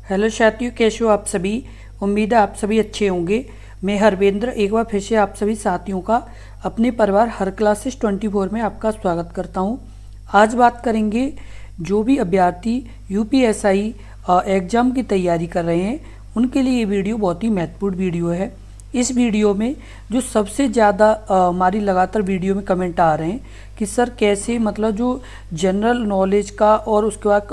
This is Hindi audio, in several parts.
हेलो साथियों, कैसे हो आप सभी। उम्मीद है आप सभी अच्छे होंगे। मैं हरवेंद्र एक बार फिर से आप सभी साथियों का अपने परिवार हर क्लासेस 24 में आपका स्वागत करता हूं। आज बात करेंगे जो भी अभ्यर्थी यूपीएसआई एग्ज़ाम की तैयारी कर रहे हैं उनके लिए ये वीडियो बहुत ही महत्वपूर्ण वीडियो है। इस वीडियो में जो सबसे ज़्यादा हमारी लगातार वीडियो में कमेंट आ रहे हैं कि सर कैसे मतलब जो जनरल नॉलेज का और उसके बाद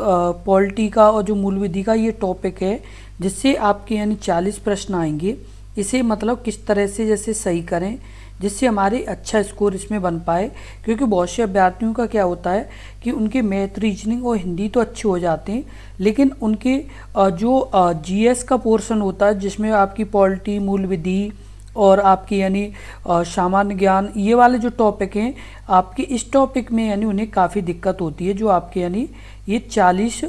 पॉलिटी का और जो मूल विधि का ये टॉपिक है जिससे आपके यानी 40 प्रश्न आएंगे, इसे मतलब किस तरह से जैसे सही करें जिससे हमारे अच्छा स्कोर इसमें बन पाए। क्योंकि बहुत से अभ्यर्थियों का क्या होता है कि उनके मैथ, रीजनिंग और हिंदी तो अच्छे हो जाते हैं, लेकिन उनके जो जीएस का पोर्शन होता है जिसमें आपकी पॉलिटी, मूल विधि और आपकी यानी सामान्य ज्ञान, ये वाले जो टॉपिक हैं आपके, इस टॉपिक में यानी उन्हें काफ़ी दिक्कत होती है। जो आपके यानी ये 40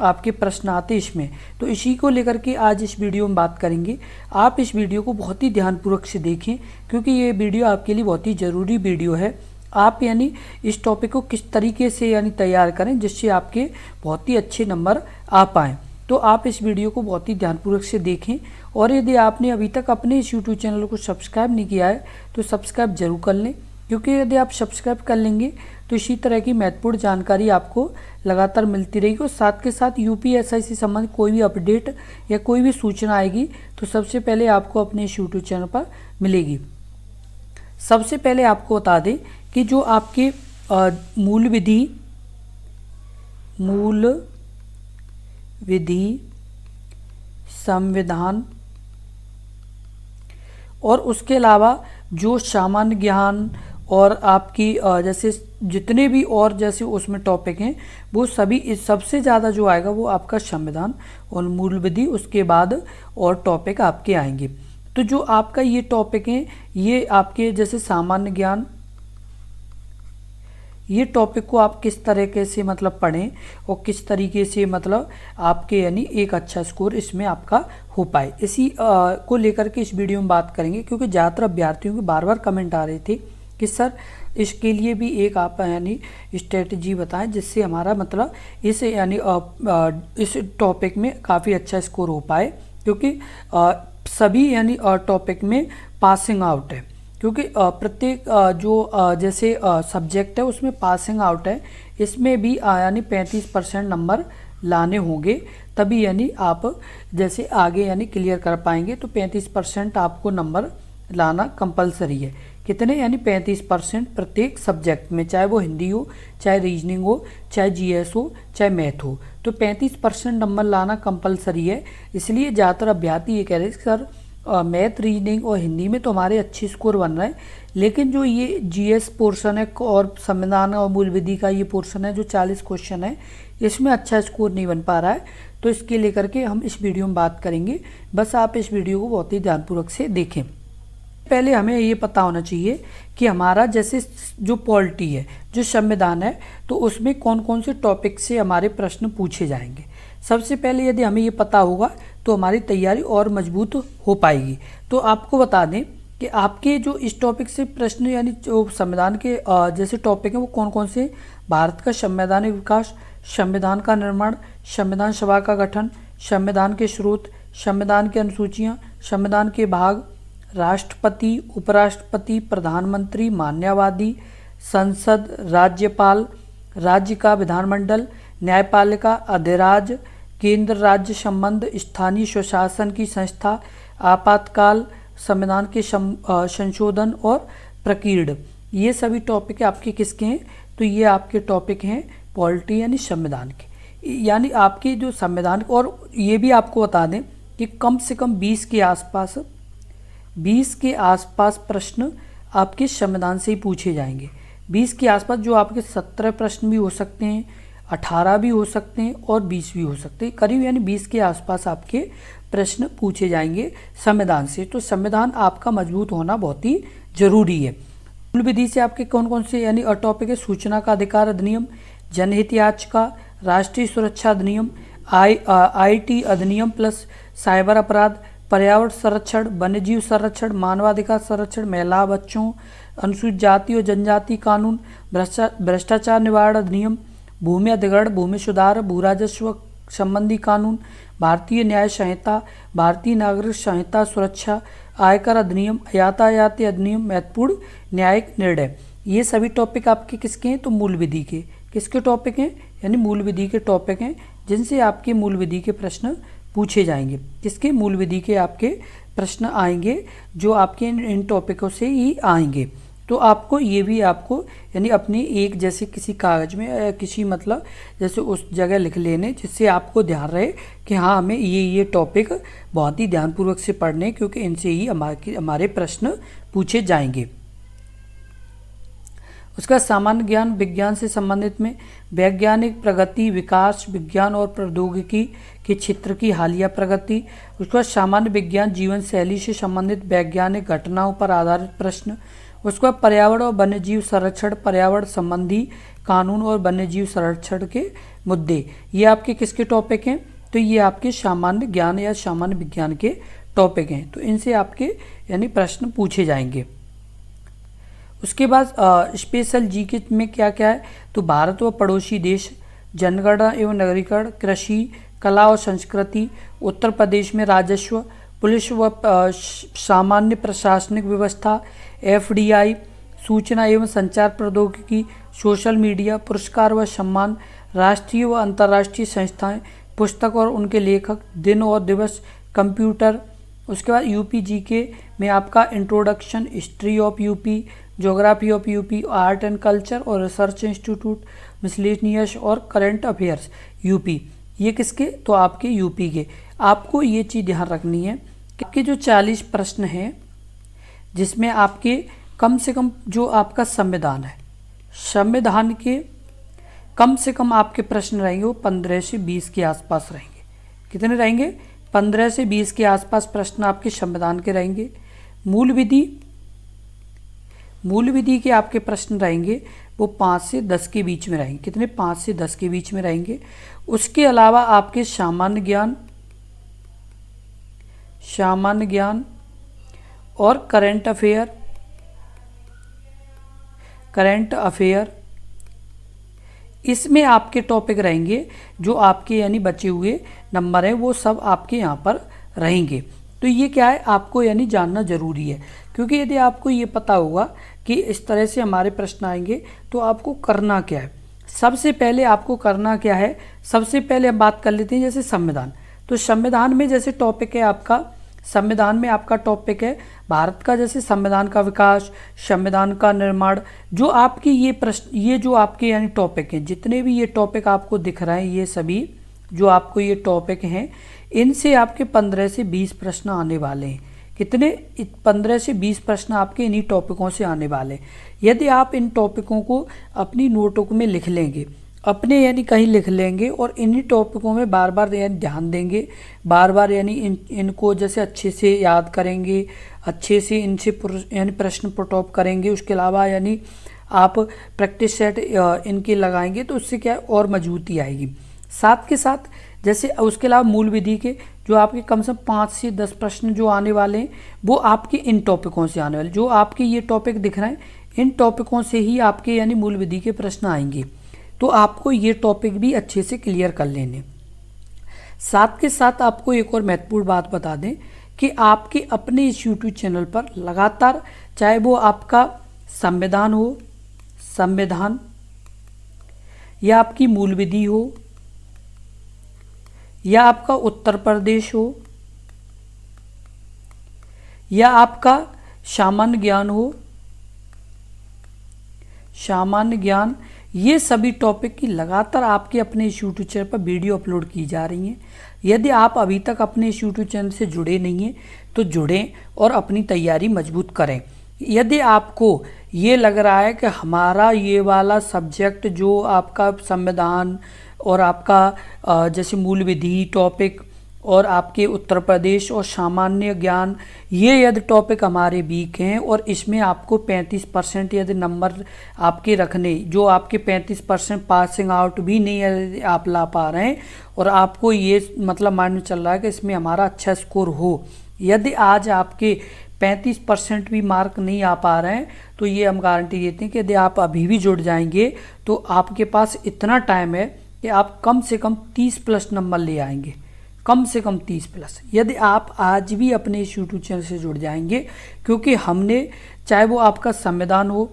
आपके प्रश्न आते हैं इसमें, तो इसी को लेकर के आज इस वीडियो में बात करेंगे। आप इस वीडियो को बहुत ही ध्यानपूर्वक से देखें क्योंकि ये वीडियो आपके लिए बहुत ही ज़रूरी वीडियो है। आप यानी इस टॉपिक को किस तरीके से यानी तैयार करें जिससे आपके बहुत ही अच्छे नंबर आ पाएँ। तो आप इस वीडियो को बहुत ही ध्यानपूर्वक से देखें और यदि आपने अभी तक अपने इस यूट्यूब चैनल को सब्सक्राइब नहीं किया है तो सब्सक्राइब जरूर कर लें, क्योंकि यदि आप सब्सक्राइब कर लेंगे तो इसी तरह की महत्वपूर्ण जानकारी आपको लगातार मिलती रहेगी। और साथ के साथ यूपीएसआई से संबंधित कोई भी अपडेट या कोई भी सूचना आएगी तो सबसे पहले आपको अपने इस यूट्यूब चैनल पर मिलेगी। सबसे पहले आपको बता दें कि जो आपके मूल विधि, संविधान और उसके अलावा जो सामान्य ज्ञान और आपकी जैसे जितने भी और जैसे उसमें टॉपिक हैं वो सभी, इस सबसे ज़्यादा जो आएगा वो आपका संविधान और मूल विधि, उसके बाद और टॉपिक आपके आएंगे। तो जो आपका ये टॉपिक हैं ये आपके जैसे सामान्य ज्ञान, ये टॉपिक को आप किस तरीके से मतलब पढ़ें और किस तरीके से मतलब आपके यानी एक अच्छा स्कोर इसमें आपका हो पाए, इसी को लेकर के इस वीडियो में बात करेंगे। क्योंकि ज़्यादातर अभ्यर्थियों के बार बार कमेंट आ रहे थे कि सर इसके लिए भी एक आप यानी स्ट्रेटजी बताएं जिससे हमारा मतलब इस यानी इस टॉपिक में काफ़ी अच्छा स्कोर हो पाए। क्योंकि सभी यानी टॉपिक में पासिंग आउट है, क्योंकि प्रत्येक जो जैसे सब्जेक्ट है उसमें पासिंग आउट है, इसमें भी यानी 35% नंबर लाने होंगे तभी यानी आप जैसे आगे यानी क्लियर कर पाएंगे। तो 35% आपको नंबर लाना कंपलसरी है। कितने यानी 35% प्रत्येक सब्जेक्ट में, चाहे वो हिंदी हो, चाहे रीजनिंग हो, चाहे जीएस हो, चाहे मैथ हो, तो 35% नंबर लाना कंपलसरी है। इसलिए ज़्यादातर अभ्यर्थी ये कह रहे हैं सर मैथ, रीजनिंग और हिंदी में तो हमारे अच्छे स्कोर बन रहे हैं, लेकिन जो ये जीएस पोर्शन है और संविधान और मूल विधि का ये पोर्शन है जो 40 क्वेश्चन है, इसमें अच्छा स्कोर नहीं बन पा रहा है। तो इसके लेकर के हम इस वीडियो में बात करेंगे। बस आप इस वीडियो को बहुत ही ध्यानपूर्वक से देखें। पहले हमें ये पता होना चाहिए कि हमारा जैसे जो पॉलिटी है, जो संविधान है, तो उसमें कौन कौन से टॉपिक से हमारे प्रश्न पूछे जाएंगे। सबसे पहले यदि हमें ये पता होगा तो हमारी तैयारी और मजबूत हो पाएगी। तो आपको बता दें कि आपके जो इस टॉपिक से प्रश्न यानी जो संविधान के जैसे टॉपिक हैं वो कौन कौन से: भारत का संवैधानिक विकास, संविधान का निर्माण, संविधान सभा का गठन, संविधान के स्रोत, संविधान की अनुसूचियाँ, संविधान के भाग, राष्ट्रपति, उपराष्ट्रपति, प्रधानमंत्री, मान्यवादी, संसद, राज्यपाल, राज्य का विधानमंडल, न्यायपालिका, अधिराज, केंद्र राज्य संबंध, स्थानीय स्वशासन की संस्था, आपातकाल, संविधान के संशोधन और प्रकीर्णन। ये सभी टॉपिक आपके किसके हैं? तो ये आपके टॉपिक हैं पॉलिटी यानी संविधान के। यानी आपके जो संविधान, और ये भी आपको बता दें कि कम से कम 20 के आसपास प्रश्न आपके संविधान से ही पूछे जाएंगे। 20 के आसपास, जो आपके 17 प्रश्न भी हो सकते हैं, 18 भी हो सकते हैं और 20 भी हो सकते हैं, करीब यानी 20 के आसपास आपके प्रश्न पूछे जाएंगे संविधान से। तो संविधान आपका मजबूत होना बहुत ही जरूरी है। मूल विधि से आपके कौन कौन से यानी टॉपिक है: सूचना का अधिकार अधिनियम, जनहित याचिका, राष्ट्रीय सुरक्षा अधिनियम, आईटी अधिनियम प्लस साइबर अपराध, पर्यावरण संरक्षण, वन्यजीव संरक्षण, मानवाधिकार संरक्षण, महिला बच्चों, अनुसूचित जाति और जनजाति कानून, भ्रष्टाचार निवारण अधिनियम, भूमि अधिग्रहण, भूमि सुधार, भू राजस्व संबंधी कानून, भारतीय न्याय संहिता, भारतीय नागरिक संहिता सुरक्षा, आयकर अधिनियम, यातायात अधिनियम, महत्वपूर्ण न्यायिक निर्णय। ये सभी टॉपिक आपके किसके हैं? तो मूल विधि के। किसके टॉपिक हैं? यानी मूल विधि के टॉपिक हैं, जिनसे आपके मूल विधि के प्रश्न पूछे जाएंगे। किसके? मूल विधि के आपके प्रश्न आएंगे, जो आपके इन टॉपिकों से ही आएंगे। तो आपको ये भी आपको यानी अपनी एक जैसे किसी कागज़ में किसी मतलब जैसे उस जगह लिख लेने, जिससे आपको ध्यान रहे कि हाँ हमें ये टॉपिक बहुत ही ध्यानपूर्वक से पढ़ने, क्योंकि इनसे ही हमारे प्रश्न पूछे जाएंगे। उसका सामान्य ज्ञान, विज्ञान से संबंधित में वैज्ञानिक प्रगति, विकास, विज्ञान और प्रौद्योगिकी के क्षेत्र की हालिया प्रगति। उसका सामान्य विज्ञान, जीवन शैली से संबंधित वैज्ञानिक घटनाओं पर आधारित प्रश्न। उसका पर्यावरण और वन्यजीव संरक्षण, पर्यावरण संबंधी कानून और वन्यजीव संरक्षण के मुद्दे। ये आपके किसके टॉपिक हैं? तो ये आपके सामान्य ज्ञान या सामान्य विज्ञान के टॉपिक हैं। तो इनसे आपके यानी प्रश्न पूछे जाएंगे। उसके बाद स्पेशल जीके में क्या क्या है? तो भारत व पड़ोसी देश, जनगणना एवं नगरीकरण, कृषि, कला और संस्कृति, उत्तर प्रदेश में राजस्व, पुलिस व सामान्य प्रशासनिक व्यवस्था, एफडीआई, सूचना एवं संचार प्रौद्योगिकी, सोशल मीडिया, पुरस्कार व सम्मान, राष्ट्रीय व अंतर्राष्ट्रीय संस्थाएं, पुस्तक और उनके लेखक, दिन और दिवस, कंप्यूटर। उसके बाद यूपी जीके में आपका introduction, history of UP, geography of UP, art and culture और रिसर्च इंस्टीट्यूट, मिसलेनियस और करंट अफेयर्स यूपी। ये किसके? तो आपके यूपी के। आपको ये चीज़ ध्यान रखनी है कि आपके जो 40 प्रश्न हैं, जिसमें आपके कम से कम जो आपका संविधान है, संविधान के कम से कम आपके प्रश्न रहेंगे वो 15 से 20 के आसपास रहेंगे। कितने रहेंगे? 15 से 20 के आसपास प्रश्न आपके संविधान के रहेंगे। मूल विधि के आपके प्रश्न रहेंगे वो 5 से 10 के बीच में रहेंगे। कितने? 5 से 10 के बीच में रहेंगे। उसके अलावा आपके सामान्य ज्ञान और करंट अफेयर, इसमें आपके टॉपिक रहेंगे जो आपके यानी बचे हुए नंबर हैं, वो सब आपके यहाँ पर रहेंगे। तो ये क्या है? आपको यानी जानना ज़रूरी है, क्योंकि यदि आपको ये पता होगा कि इस तरह से हमारे प्रश्न आएंगे, तो आपको करना क्या है? सबसे पहले आपको करना क्या है? सबसे पहले हम बात कर लेते हैं जैसे संविधान। तो संविधान में जैसे टॉपिक है आपका, संविधान में आपका टॉपिक है भारत का जैसे संविधान का विकास, संविधान का निर्माण। जो आपके ये प्रश्न, ये जो आपके यानी टॉपिक हैं, जितने भी ये टॉपिक आपको दिख रहे हैं, ये सभी जो आपको ये टॉपिक हैं, इनसे आपके 15 से 20 प्रश्न आने वाले हैं। कितने? 15 से 20 प्रश्न आपके इन्हीं टॉपिकों से आने वाले हैं। यदि आप इन टॉपिकों को अपनी नोटबुक में लिख लेंगे, अपने यानी कहीं लिख लेंगे, और इन्हीं टॉपिकों में बार बार यानी ध्यान देंगे, बार बार यानी इनको जैसे अच्छे से याद करेंगे, अच्छे से इनसे यानी प्रश्न पुट ऑफ करेंगे। उसके अलावा यानी आप प्रैक्टिस सेट इनके लगाएंगे, तो उससे क्या है और मजबूती आएगी। साथ के साथ जैसे उसके अलावा मूल विधि के जो आपके कम से कम 5 से 10 प्रश्न जो आने वाले हैं, वो आपके इन टॉपिकों से आने वाले। जो आपके ये टॉपिक दिख रहे हैं, इन टॉपिकों से ही आपके यानी मूल विधि के प्रश्न आएंगे। तो आपको ये टॉपिक भी अच्छे से क्लियर कर लेने। साथ के साथ आपको एक और महत्वपूर्ण बात बता दें कि आपके अपने इस यूट्यूब चैनल पर लगातार, चाहे वो आपका संविधान या आपकी मूल विधि हो, या आपका उत्तर प्रदेश हो, या आपका सामान्य ज्ञान, ये सभी टॉपिक की लगातार आपके अपने इस यूट्यूब चैनल पर वीडियो अपलोड की जा रही हैं। यदि आप अभी तक अपने इस यूट्यूब चैनल से जुड़े नहीं हैं, तो जुड़ें और अपनी तैयारी मजबूत करें। यदि आपको ये लग रहा है कि हमारा ये वाला सब्जेक्ट जो आपका संविधान और आपका जैसे मूल विधि टॉपिक और आपके उत्तर प्रदेश और सामान्य ज्ञान, ये यदि टॉपिक हमारे वीक हैं और इसमें आपको 35% यदि नंबर आपके रखने, जो आपके 35% पासिंग आउट भी नहीं यदि आप ला पा रहे हैं, और आपको ये मतलब माइंड में चल रहा है कि इसमें हमारा अच्छा स्कोर हो, यदि आज आपके 35% भी मार्क नहीं आ पा रहे हैं, तो ये हम गारंटी देते हैं कि यदि आप अभी भी जुड़ जाएंगे, तो आपके पास इतना टाइम है कि आप कम से कम 30+ नंबर ले आएंगे। कम से कम 30 प्लस। यदि आप आज भी अपने इस यूट्यूब चैनल से जुड़ जाएंगे, क्योंकि हमने चाहे वो आपका संविधान हो,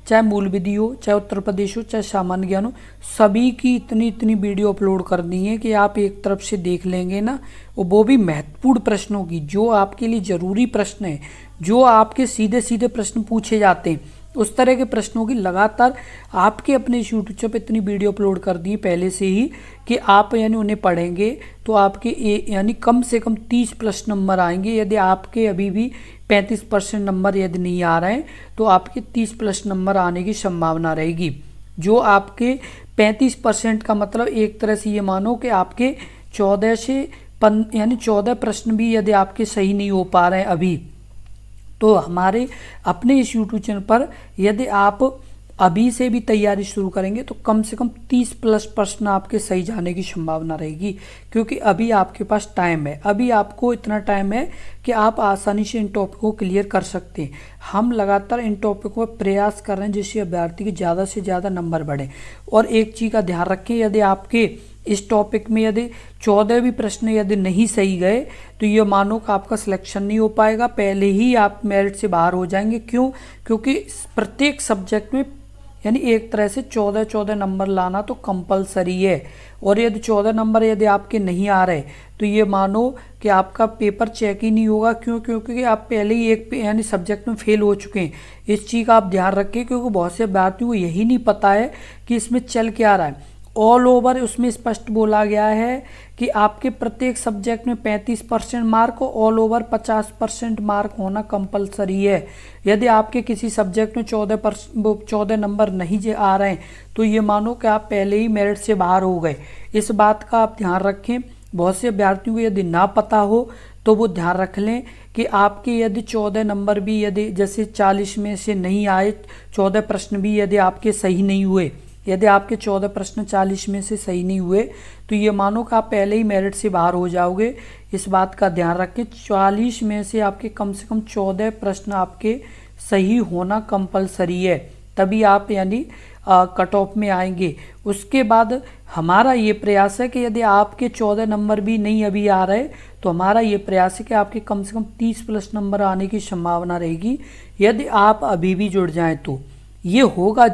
चाहे मूल विधि हो, चाहे उत्तर प्रदेश हो, चाहे सामान्य ज्ञान हो, सभी की इतनी वीडियो अपलोड कर दी है कि आप एक तरफ से देख लेंगे ना, वो भी महत्वपूर्ण प्रश्नों की, जो आपके लिए ज़रूरी प्रश्न है, जो आपके सीधे सीधे प्रश्न पूछे जाते हैं, उस तरह के प्रश्नों की लगातार आपके अपने यूट्यूब चैनल पे इतनी वीडियो अपलोड कर दी पहले से ही कि आप यानी उन्हें पढ़ेंगे तो आपके यानी कम से कम 30 प्लस नंबर आएंगे। यदि आपके अभी भी 35% नंबर यदि नहीं आ रहे हैं तो आपके 30 प्लस नंबर आने की संभावना रहेगी। जो आपके 35% का मतलब एक तरह से ये मानो कि आपके 14 से यानी 14 प्रश्न भी यदि आपके सही नहीं हो पा रहे हैं अभी, तो हमारे अपने इस यूट्यूब चैनल पर यदि आप अभी से भी तैयारी शुरू करेंगे तो कम से कम 30 प्लस प्रश्न आपके सही जाने की संभावना रहेगी, क्योंकि अभी आपके पास टाइम है। अभी आपको इतना टाइम है कि आप आसानी से इन टॉपिक को क्लियर कर सकते हैं। हम लगातार इन टॉपिकों पर प्रयास कर रहे हैं जिससे अभ्यर्थी के ज़्यादा से ज़्यादा नंबर बढ़े। और एक चीज़ का ध्यान रखें, यदि आपके इस टॉपिक में यदि 14 भी प्रश्न यदि नहीं सही गए तो ये मानो कि आपका सिलेक्शन नहीं हो पाएगा, पहले ही आप मेरिट से बाहर हो जाएंगे। क्यों? क्योंकि प्रत्येक सब्जेक्ट में यानी एक तरह से 14 नंबर लाना तो कंपलसरी है। और यदि 14 नंबर यदि आपके नहीं आ रहे तो ये मानो कि आपका पेपर चेक ही नहीं होगा। क्यों? क्योंकि आप पहले ही एक यानी सब्जेक्ट में फेल हो चुके हैं। इस चीज़ का आप ध्यान रखें, क्योंकि बहुत से अभ्यर्थियों को यही नहीं पता है कि इसमें चल क्या रहा है। ऑल ओवर उसमें स्पष्ट बोला गया है कि आपके प्रत्येक सब्जेक्ट में 35% मार्क, ऑल ओवर 50% मार्क होना कंपलसरी है। यदि आपके किसी सब्जेक्ट में 14 नंबर नहीं आ रहे हैं तो ये मानो कि आप पहले ही मेरिट से बाहर हो गए। इस बात का आप ध्यान रखें। बहुत से अभ्यर्थियों को यदि ना पता हो तो वो ध्यान रख लें कि आपके यदि 14 नंबर भी यदि जैसे 40 में से नहीं आए, 14 प्रश्न भी यदि आपके सही नहीं हुए, यदि आपके 14 प्रश्न 40 में से सही नहीं हुए तो ये मानो कि आप पहले ही मेरिट से बाहर हो जाओगे। इस बात का ध्यान रखें। 40 में से आपके कम से कम 14 प्रश्न आपके सही होना कंपलसरी है, तभी आप यानी कट ऑफ में आएंगे। उसके बाद हमारा ये प्रयास है कि यदि आपके 14 नंबर भी नहीं अभी आ रहे तो हमारा ये प्रयास है कि आपके कम से कम 30 प्लस नंबर आने की संभावना रहेगी यदि आप अभी भी जुड़ जाएं। तो ये होगा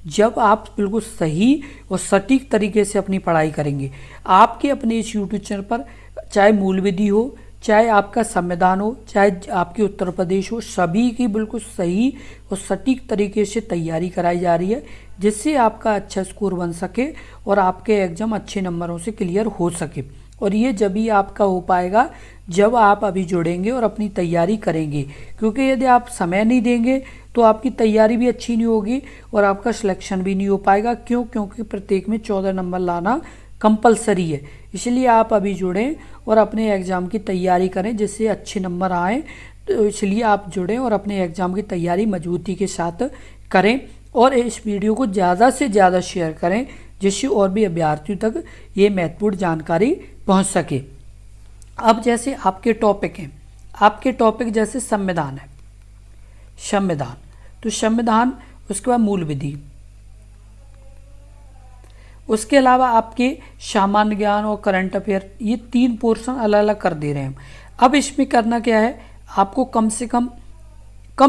जब आप बिल्कुल सही और सटीक तरीके से अपनी पढ़ाई करेंगे। आपके अपने इस यूट्यूब चैनल पर चाहे मूल विधि हो, चाहे आपका संविधान हो, चाहे आपके उत्तर प्रदेश हो, सभी की बिल्कुल सही और सटीक तरीके से तैयारी कराई जा रही है, जिससे आपका अच्छा स्कोर बन सके और आपके एग्ज़ाम अच्छे नंबरों से क्लियर हो सके। और ये जब ही आपका हो पाएगा जब आप अभी जुड़ेंगे और अपनी तैयारी करेंगे, क्योंकि यदि आप समय नहीं देंगे तो आपकी तैयारी भी अच्छी नहीं होगी और आपका सिलेक्शन भी नहीं हो पाएगा। क्यों? क्योंकि प्रत्येक में 14 नंबर लाना कंपलसरी है। इसलिए आप अभी जुड़ें और अपने एग्ज़ाम की तैयारी करें जिससे अच्छे नंबर आएँ। तो इसलिए आप जुड़ें और अपने एग्ज़ाम की तैयारी मजबूती के साथ करें और इस वीडियो को ज़्यादा से ज़्यादा शेयर करें जिससे और भी अभ्यर्थियों तक ये महत्वपूर्ण जानकारी पहुंच सके। अब जैसे आपके टॉपिक हैं, आपके टॉपिक जैसे संविधान है, संविधान तो संविधान, उसके बाद मूल विधि, उसके अलावा आपके सामान्य ज्ञान और करंट अफेयर, ये 3 पोर्शन अलग अलग कर दे रहे हैं। अब इसमें करना क्या है, आपको कम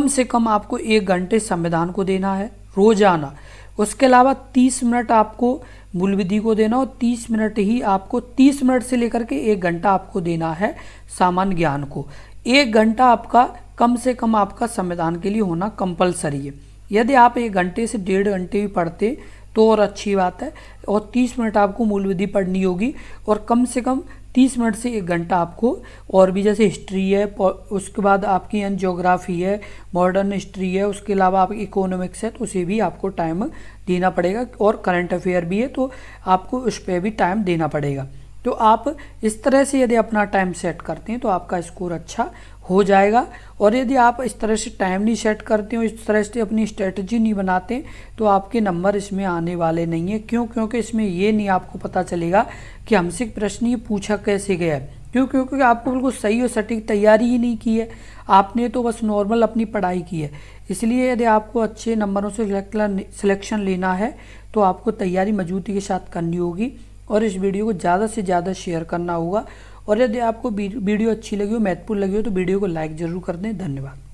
से कम आपको 1 घंटे संविधान को देना है रोजाना। उसके अलावा 30 मिनट आपको मूल विधि को देना और 30 मिनट ही आपको 30 मिनट से लेकर के 1 घंटा आपको देना है सामान्य ज्ञान को। 1 घंटा आपका कम से कम आपका संविधान के लिए होना कंपलसरी है। यदि आप 1 घंटे से 1.5 घंटे भी पढ़ते तो और अच्छी बात है। और 30 मिनट आपको मूल विधि पढ़नी होगी और कम से कम 30 मिनट से 1 घंटा आपको और भी जैसे हिस्ट्री है, उसके बाद आपकी ज्योग्राफी है, मॉडर्न हिस्ट्री है, उसके अलावा आप इकोनॉमिक्स है तो उसे भी आपको टाइम देना पड़ेगा। और करंट अफेयर भी है तो आपको उस पर भी टाइम देना पड़ेगा। तो आप इस तरह से यदि अपना टाइम सेट करते हैं तो आपका स्कोर अच्छा हो जाएगा। और यदि आप इस तरह से टाइम नहीं सेट करते हो, इस तरह से अपनी स्ट्रेटजी नहीं बनाते तो आपके नंबर इसमें आने वाले नहीं है। क्यों? क्योंकि इसमें ये नहीं आपको पता चलेगा कि हमसे प्रश्न ये पूछा कैसे गया है। क्यों? क्योंकि आपको बिल्कुल सही और सटीक तैयारी ही नहीं की है, आपने तो बस नॉर्मल अपनी पढ़ाई की है। इसलिए यदि आपको अच्छे नंबरों से सिलेक्शन लेना है तो आपको तैयारी मजबूती के साथ करनी होगी और इस वीडियो को ज़्यादा से ज़्यादा शेयर करना होगा। और यदि आपको वीडियो अच्छी लगी हो, महत्वपूर्ण लगी हो, तो वीडियो को लाइक ज़रूर कर दें। धन्यवाद।